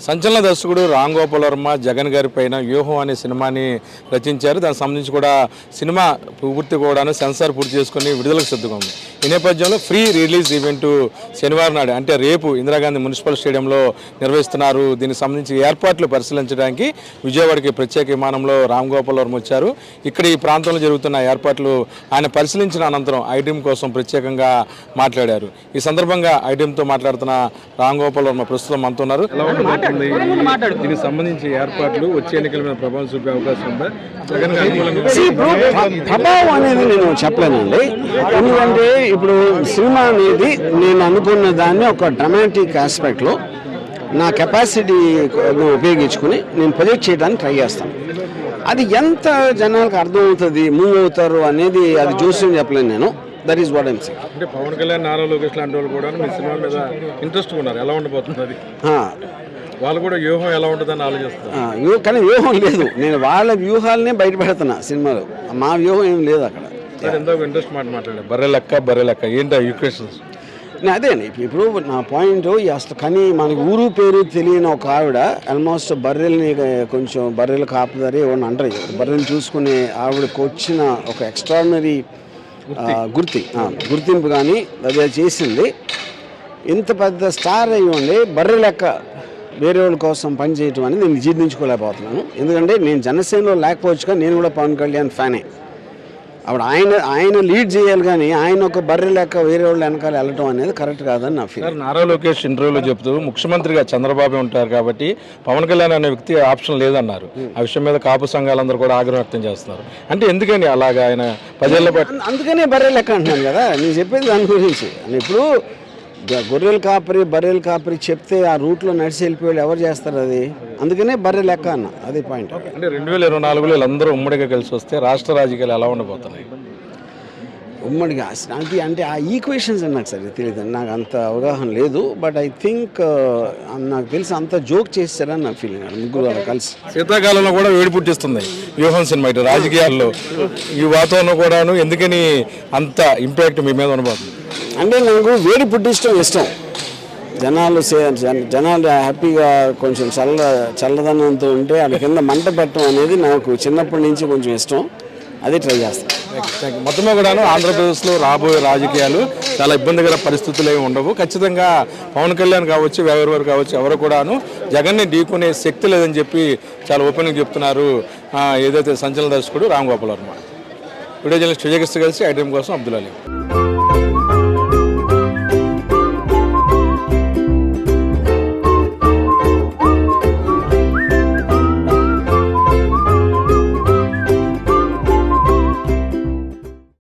సంచలన దర్శకుడు రామ్ గోపాల్ వర్మ జగన్ గారి పైన వ్యూహం అనే సినిమాని రచించారు. దానికి సంబంధించి కూడా సినిమా పూర్తి కూడా సెన్సార్ పూర్తి చేసుకుని విడుదలకు సిద్ధంగా ఉంది. ఈ నేపథ్యంలో ఫ్రీ రిలీజ్ ఈవెంట్ శనివారం నాడు అంటే రేపు ఇందిరాగాంధీ మున్సిపల్ స్టేడియంలో నిర్వహిస్తున్నారు. దీనికి సంబంధించి ఏర్పాట్లు పరిశీలించడానికి విజయవాడకి ప్రత్యేక విమానంలో రామ్ గోపాల్ వర్మ వచ్చారు. ఇక్కడ ఈ ప్రాంతంలో జరుగుతున్న ఏర్పాట్లు ఆయన పరిశీలించిన అనంతరం ఐటీఎం కోసం ప్రత్యేకంగా మాట్లాడారు. ఈ సందర్భంగా ఐటీఎంతో మాట్లాడుతున్న రామ్ గోపాల్ వర్మ ప్రస్తుతం మనతో ఉన్నారు. దీనికి సంబంధించి ఏర్పాట్లు వచ్చే ఎన్నికల మీద ప్రభావం చూపే అవకాశం ఉందా? జగన్ ప్రభావం అనేది నేను చెప్పలేనండి. ఎందుకంటే ఇప్పుడు సినిమా అనేది నేను అనుకున్న దాన్ని ఒక డ్రామాటిక్ ఆస్పెక్ట్లో నా కెపాసిటీ ఉపయోగించుకుని నేను ప్రొజెక్ట్ చేయడానికి ట్రై చేస్తాను. అది ఎంత జనాలకు అర్థమవుతుంది, మూవ్ అవుతారు అనేది అది చూసి చెప్పలేను నేను. That is what I'm saying. అంటే పవన్ కళ్యాణ్, నారా లోకేష్ లాంటి వాళ్ళు కూడా మీ సినిమా మీద ఇంట్రెస్ట్ ఉన్నారు. ఎలా ఉండబోతుంది అది? వాళ్ళు కూడా వ్యూహం ఎలా ఉంటుందని ఆలోచిస్తారు. కానీ వ్యూహం లేదు. నేను వాళ్ళ వ్యూహాలనే బయట పెడుతున్నా సినిమాలో. మా వ్యూహం ఏం లేదు అక్కడ. ఎంతో ఇంట్రెస్ట్ మాట్లాడారు. బర్రె లెక్క ఏంటి ఈక్వేషన్స్? అదే ఇప్పుడు నా పాయింట్ అసలు. కానీ మనకి ఊరు పేరు తెలియని ఒక ఆవిడ ఆల్మోస్ట్ బర్రెల్ని కొంచెం బర్రెలు కాపుదారి ఏమన్నా అంటారు. బర్రెలు చూసుకునే ఆవిడకి వచ్చిన ఒక ఎక్స్ట్రాడినరీ గుర్తింపు కానీ అదే చేసింది. ఇంత పెద్ద స్టార్ అయ్యి బర్రె లెక్క వేరే వాళ్ళ కోసం పనిచేయటం అనేది నేను జీర్ణించుకోలేకపోతున్నాను. ఎందుకంటే నేను జనసేనలో లేకపోవచ్చుగా నేను కూడా పవన్ కళ్యాణ్ ఫ్యానే. అప్పుడు ఆయన లీడ్ చేయాలి, కానీ ఆయన ఒక బర్రె లెక్క వేరే వాళ్ళు వెనకాల వెళ్ళటం అనేది కరెక్ట్ కాదని నా ఫీల్. నారా లోకేష్ ఇంటర్వ్యూలో చెప్తూ ముఖ్యమంత్రిగా చంద్రబాబు ఉంటారు కాబట్టి పవన్ కళ్యాణ్ అనే వ్యక్తి ఆప్షన్ లేదన్నారు. ఆ విషయం మీద కాపు సంఘాలందరూ కూడా ఆగ్రహం వ్యక్తం చేస్తున్నారు. అంటే ఎందుకని అలాగా ఆయన ప్రజల్లో అందుకనే బర్రె లెక్క అంటున్నాను కదా నేను చెప్పేది దాని గురించి. ఇప్పుడు గొర్రెలు కాపరి బర్రెలు కాపరి చెప్తే ఆ రూట్లో నడిచి వెళ్ళిపోయి ఎవరు చేస్తారు అది? అందుకనే బర్రె లెక్క అన్న. అది పాయింట్. అంటే 2024లో వీళ్ళందరూ ఉమ్మడిగా కలిసి వస్తే రాష్ట్ర రాజకీయాలు ఎలా ఉండబోతున్నాయి? ఉమ్మడిగా అంటే ఆ ఈక్వేషన్స్ నాకు సరే తెలియదు, నాకు అంత అవగాహన లేదు. బట్ ఐ థింక్ నాకు తెలిసి అంత జోక్ చేస్తారని నా ఫీలింగ్. ముగ్గురు కలిసి శీతాకాలంలో కూడా వేడి పుట్టిస్తుంది వ్యూహం సినిమా. ఇటు రాజకీయాల్లో ఈ వాతావరణం కూడాను ఎందుకని అంత ఇంపాక్ట్ మీ మీద ఉండబోతుంది? అంటే నాకు వేడి పుట్టించడం ఇష్టం. జనాలు హ్యాపీగా కొంచెం చల్లదనంతో ఉంటే వాళ్ళ కింద మంట పెట్టడం అనేది నాకు చిన్నప్పటి నుంచి కొంచెం ఇష్టం. అది ట్రై చేస్తాను. మొత్తమే కూడాను ఆంధ్రప్రదేశ్లో రాబోయే రాజకీయాలు చాలా ఇబ్బందికర పరిస్థితులు ఏమి ఉండవు. ఖచ్చితంగా పవన్ కళ్యాణ్ కావచ్చు, ఎవరెవరు కావచ్చు, ఎవరు కూడాను జగన్ని ఢీకొనే శక్తి లేదని చెప్పి చాలా ఓపెన్గా చెప్తున్నారు ఏదైతే సంచలన దర్శకుడు రామ్ గోపాల్ వర్మ. వీడియో జర్నలిస్ట్ విజయకృష్ణ కలిసి ఐటీఎం కోసం అబ్దుల్ అలీ.